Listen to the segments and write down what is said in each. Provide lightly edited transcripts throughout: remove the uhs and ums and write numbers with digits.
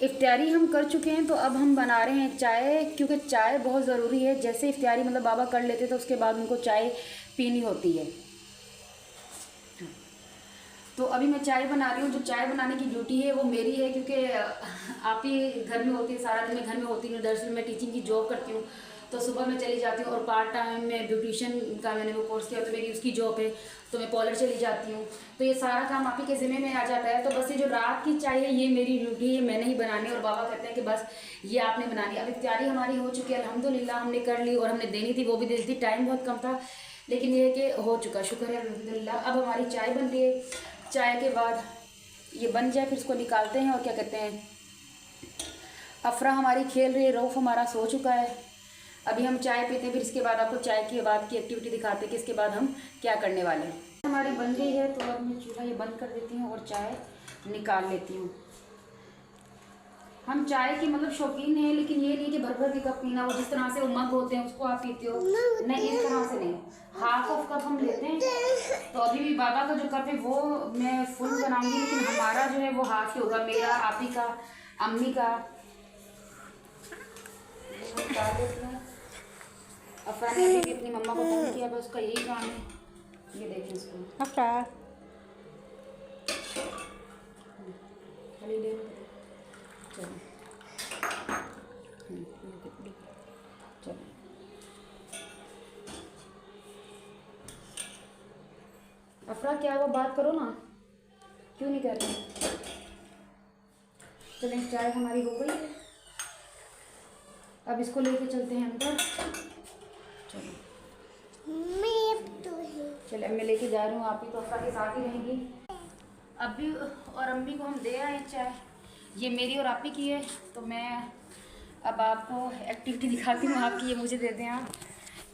इफ्तारी हम कर चुके हैं, तो अब हम बना रहे हैं चाय, क्योंकि चाय बहुत ज़रूरी है। जैसे इफ्तारी मतलब बाबा कर लेते तो उसके बाद उनको चाय पीनी होती है। तो अभी मैं चाय बना रही हूँ। जो चाय बनाने की ड्यूटी है वो मेरी है, क्योंकि आप ही घर में होती है, सारा दिन मैं घर में होती हूँ। दरअसल मैं टीचिंग की जॉब करती हूँ, तो सुबह मैं चली जाती हूँ, और पार्ट टाइम में ब्यूटिशियन का मैंने वो कोर्स किया, तो मेरी उसकी जॉब है, तो मैं पार्लर चली जाती हूँ। तो ये सारा काम आप ही के ज़िम्मे में आ जाता है। तो बस ये जो रात की चाय है ये मेरी ड्यूटी है, मैंने ही बनानी है। और बाबा कहते हैं कि बस ये आपने बनानी है। अब इफ्तारी हमारी हो चुकी है अल्हम्दुलिल्लाह, हमने कर ली, और हमने देनी थी वो भी दे दी थी। टाइम बहुत कम था, लेकिन ये है कि हो चुका, शुक्र है अल्हम्दुलिल्लाह। अब हमारी चाय बन रही है। चाय के बाद ये बन जाए फिर इसको निकालते हैं। और क्या कहते हैं, अफरा हमारी खेल रही है, रऊफ़ हमारा सो चुका है। अभी हम चाय पीते हैं, फिर इसके बाद आपको चाय के बाद की एक्टिविटी दिखाते हैं कि इसके बाद हम क्या करने वाले हैं। हमारी बन गई है, तो अब मैं चूल्हा ये बंद कर देती हूँ और चाय निकाल लेती हूँ। हम चाय की मतलब शौकीन हैं, लेकिन ये नहीं कि भर भर के कप पीना, वो जिस तरह से वो मग होते हैं उसको आप पीते हो, नहीं इस तरह से नहीं, हाफ ऑफ कप हम लेते हैं। तो अभी भी बाबा का जो कप है वो मैं फुल बनाऊंगी, लेकिन हमारा जो है वो हाफ ही होगा, मेरा, आप ही का, अम्मी का। अफरा ने अभी भी अपनी मम्मा को फोन किया, बस उसका यही काम है। ये देखिए इसको अफरा खाली ले चलो। चलो अफरा क्या हुआ, बात करो ना, क्यों नहीं कर रहे? चलें, चाय हमारी हो गई है, अब इसको लेके चलते हैं अंदर। चलो चले, मैं लेके जा रही हूँ, आप ही तो अफरा के साथ ही रहेंगी। अभी और अम्मी को हम दे आए चाय, ये मेरी और आप ही की है। तो मैं अब आपको एक्टिविटी दिखाती हूँ आपकी, ये मुझे दे दें आप,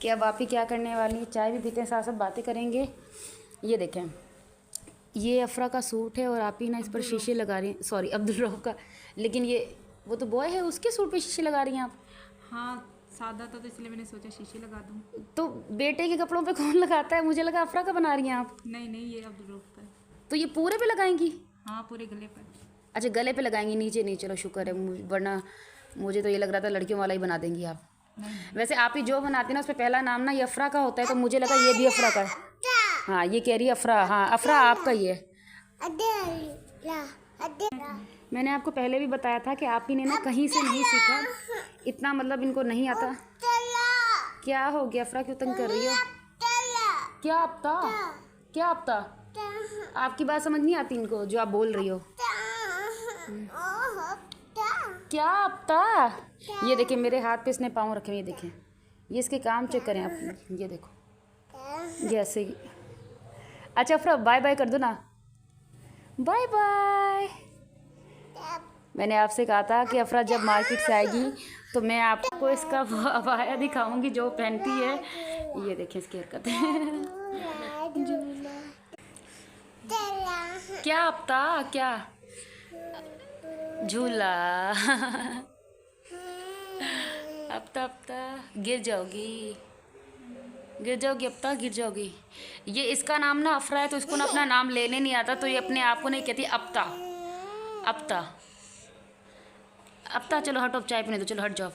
कि अब आप ही क्या करने वाली हैं। चाय भी पीते हैं, साथ साथ बातें करेंगे। ये देखें, ये अफरा का सूट है, और आप ही ना इस पर शीशे लगा रही हैं, सॉरी अब्दुल रऊफ़ का, लेकिन ये वो तो बॉय है, उसके सूट पे शीशे लगा रही हैं आप। हाँ सादा था तो इसलिए मैंने सोचा शीशे लगा दूँ। तो बेटे के कपड़ों पे कौन लगाता है, मुझे लगा अफरा का बना रही हैं आप। नहीं ये अब्दुल रऊफ़ का है। तो ये पूरे पे लगाएंगी? हाँ पूरे गले पर। अच्छा गले पे लगाएंगी, नीचे नहीं, चलो शुक्र है, वरना मुझे तो ये लग रहा था लड़कियों वाला ही बना देंगी आप। वैसे आप ही जो बनाती ना उस पर पहला नाम ना ये अफरा का होता है, तो मुझे लगा ये भी अफरा का है। हाँ ये कह रही है अफरा, हाँ अफरा आपका ही है। मैंने आपको पहले भी बताया था कि आप ही ने ना कहीं से नहीं सीखा, इतना मतलब इनको नहीं आता। क्या हो गया अफरा, क्यों तंग कर रही हो? क्या आपता, क्या आपता, आपकी बात समझ नहीं आती इनको जो आप बोल रही हो। क्या आपता, ये देखिए मेरे हाथ पे इसने पाँव रखे हुए, ये देखें, ये इसके काम चेक करें आप, ये देखो ये ऐसे ही। अच्छा अफरा बाय बाय कर दो ना, बाय बाय। मैंने आपसे कहा था कि अफरा जब मार्केट से आएगी तो मैं आपको इसका अबाया दिखाऊंगी जो पहनती है। ये देखिए इसकी हरकतें। क्या आपता, क्या झूला आपता, आपता गिर जाओगी, गिर जाओगी आपता, गिर जाओगी। ये इसका नाम ना अफरा है, तो इसको ना अपना नाम लेने नहीं आता, तो ये अपने आप को नहीं कहती अपता, अपता, अपता। चलो हटो, अब चाय पीने दो, चलो हट जाओ।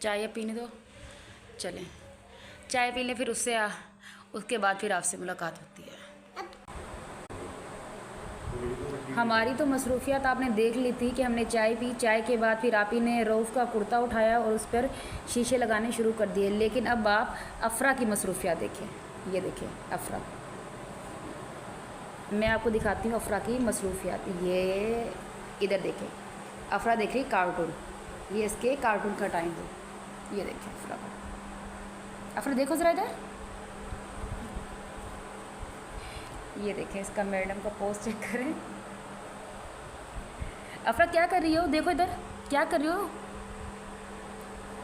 चाय पीने दो, चलें चाय पी लें, फिर उसके बाद फिर आपसे मुलाकात होती है। हमारी तो मसरूफियात आपने देख ली थी कि हमने चाय पी, चाय के बाद फिर आप ही ने रऊफ़ का कुर्ता उठाया और उस पर शीशे लगाने शुरू कर दिए। लेकिन अब आप अफरा की मसरूफियात देखें, ये देखें अफरा, मैं आपको दिखाती हूँ अफरा की मसरूफियात। ये इधर देखें, अफरा देख रही कार्टून, ये इसके कार्टून का टाइम है। ये देखें अफरा का, अफरा देखो ज़रा इधर, ये देखें इसका मैडम का पोस्ट चेक करें। अफरा क्या कर रही हो, देखो इधर क्या कर रही हो।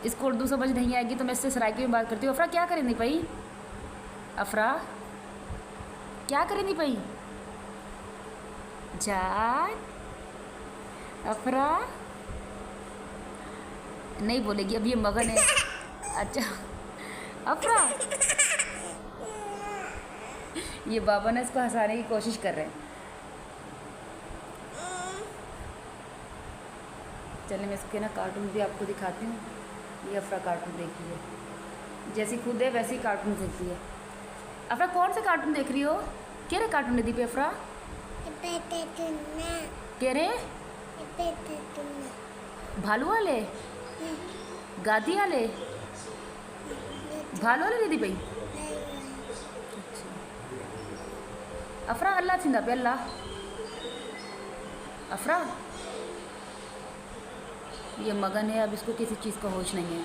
इसको उर्दू समझ नहीं आएगी तो मैं इससे सराइकी में बात करती हूँ। अफरा क्या करे नहीं पाई, अफरा क्या करे नहीं पाई, जान अफरा नहीं बोलेगी, अब ये मगन है। अच्छा अफरा, ये बाबा ने इसको हंसाने की कोशिश कर रहे हैं। चलिए मैं इसके ना कार्टून भी आपको दिखाती हूँ। ये अफरा कार्टून देख रही है, जैसी खुद है वैसी कार्टून देखती है। अफरा कौन से कार्टून देख रही हो? क्या रे कार्टून दीदी पे अफरा? क्या रे? भालू वाले, गादी वाले, भालू वाले दीदी पे। अफरा अल्लाह थिंदा पे अल्लाह। अफरा ये मगन है, अब इसको किसी चीज़ का होश नहीं है।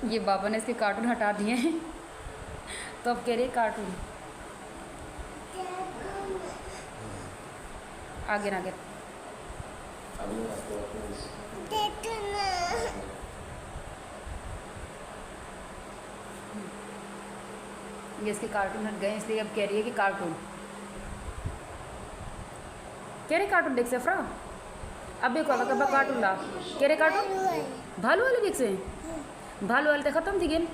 ये बाबा ने इसके कार्टून हटा दिए हैं तो अब कह रही है कार्टून। आगे ना आगे। ये इसके कार्टून हट गए इसलिए अब कह रही है कि कार्टून। कह रहे कार्टून देख से अफरा। अब देखो अब कार्टून ला। कह रहे कार्टून भालू वाले देख से। भालू वाले तो ख़त्म थी गेन।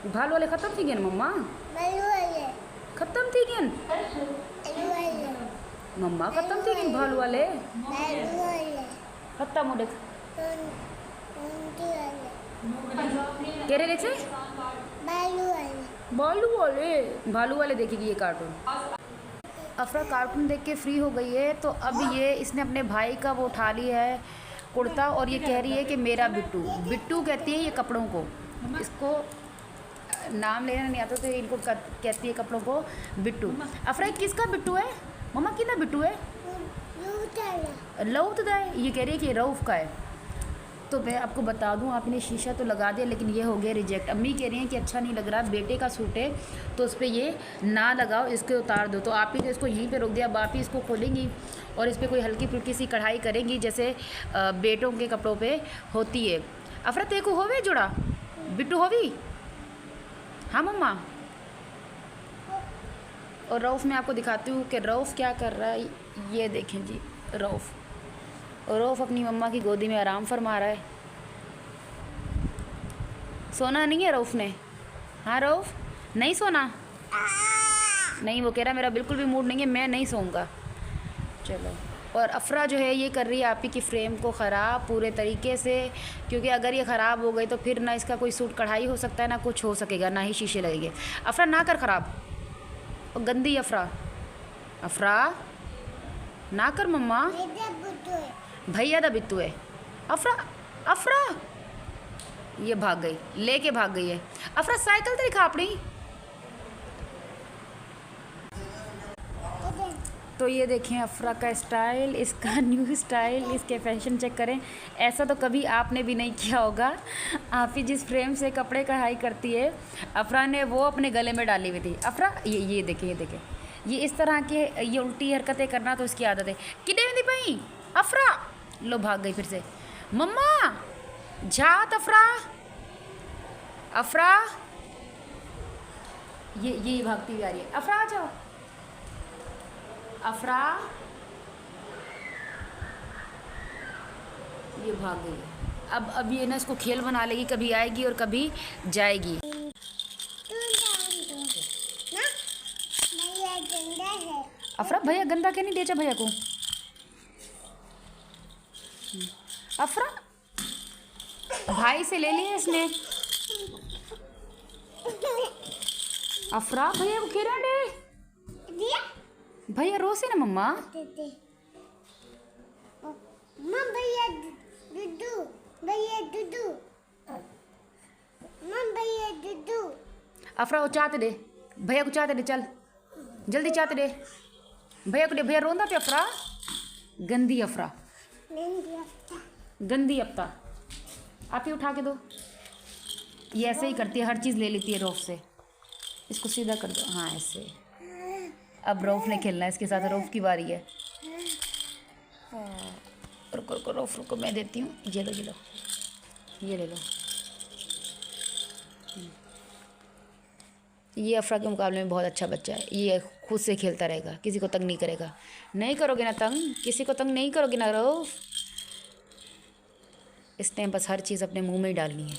भालू वाले ख़त्म थी गेन मम्मा। ख़त्म थी गेन मम्मा, ख़त्म थी गेन भालू वाले। ख़त्म हो देख। कह रहे देख से भालू वाले देखेगी ये कार्टून। अफरा कार्टून देख के फ्री हो गई है तो अब ये इसने अपने भाई का वो उठा लिया है कुर्ता और ये कह रही है कि मेरा बिट्टू। बिट्टू कहती है ये कपड़ों को, इसको नाम लेना नहीं आता तो इनको कहती है कपड़ों को बिट्टू। अफरा किसका बिट्टू है मम्मा? कितना बिट्टू है? लऊत का है। ये कह रही है कि रऊफ़ का है। तो मैं आपको बता दूं, आपने शीशा तो लगा दिया लेकिन ये हो गया रिजेक्ट। अम्मी कह रही हैं कि अच्छा नहीं लग रहा, बेटे का सूट है तो उस पर ये ना लगाओ, इसके उतार दो। तो आप ही तो इसको यहीं पे रोक दिया। अब आप ही इसको खोलेंगी और इस पर कोई हल्की फुल्की सी कढ़ाई करेंगी जैसे बेटों के कपड़ों पे होती है। अफरा तेरे को होवे जुड़ा बिट्टू होवी? हाँ मम्मा। और रऊफ़ मैं आपको दिखाती हूँ कि रऊफ़ क्या कर रहा है। ये देखें जी रऊफ़, और रऊफ़ अपनी मम्मा की गोदी में आराम फरमा रहा है। सोना नहीं है रऊफ़ ने? हाँ रऊफ़ नहीं सोना? नहीं, वो कह रहा मेरा बिल्कुल भी मूड नहीं है, मैं नहीं सोऊंगा। चलो। और अफरा जो है ये कर रही है आप ही की फ्रेम को ख़राब पूरे तरीके से, क्योंकि अगर ये ख़राब हो गई तो फिर ना इसका कोई सूट कढ़ाई हो सकता है, ना कुछ हो सकेगा, ना ही शीशे लगेंगे। अफरा ना कर ख़राब, और गंदी अफरा। अफरा ना कर मम्मा, भैया दा बिट्टू है। अफरा अफरा ये भाग गई, लेके भाग गई है। अफरा साइकिल तो दिखा अपनी। तो ये देखें अफरा का स्टाइल, इसका न्यू स्टाइल, इसके फैशन चेक करें। ऐसा तो कभी आपने भी नहीं किया होगा। आप ही जिस फ्रेम से कपड़े कढ़ाई करती है, अफरा ने वो अपने गले में डाली हुई थी। अफरा ये देखें, ये देखें, ये इस तरह के ये उल्टी हरकतें करना तो इसकी आदत है। किडे में दी पाई अफरा, लो भाग गई फिर से। मम्मा जात अफरा, अफरा ये भागती हुई आ रही है। अफरा आ जाओ, अफरा ये भाग गई। अब ये ना इसको खेल बना लेगी, कभी आएगी और कभी जाएगी। अफरा भैया गंदा क्या नहीं बेचा भैया को? अफरा भाई से ले लिया इसने। अफरा भैया को खेला दे, भैया रोसे ना मम्मा। भैया दुदू, भैया दुदू, भैया दुदू। अफरा वो चाहते दे, भैया को चाहते दे, चल जल्दी चाहते दे भैया को दे। भैया रोंदा पे अफरा, गंदी अफरा, गंदी अफ्ता। आप ही उठा के दो। ये ऐसे ही करती है, हर चीज़ ले लेती है रऊफ़ से। इसको सीधा कर दो, हाँ ऐसे। अब रऊफ़ ने खेलना है इसके साथ, रऊफ़ की बारी है। रुको रुको रऊफ़ रुको, मैं देती हूँ। ये लो, ये लो, ये ले लो। ये अफरा के मुकाबले में बहुत अच्छा बच्चा है। ये खुद से खेलता रहेगा, किसी को तंग नहीं करेगा। नहीं करोगे ना तंग, किसी को तंग नहीं करोगे ना रऊफ़। इसने बस हर चीज़ अपने मुंह में ही डालनी है।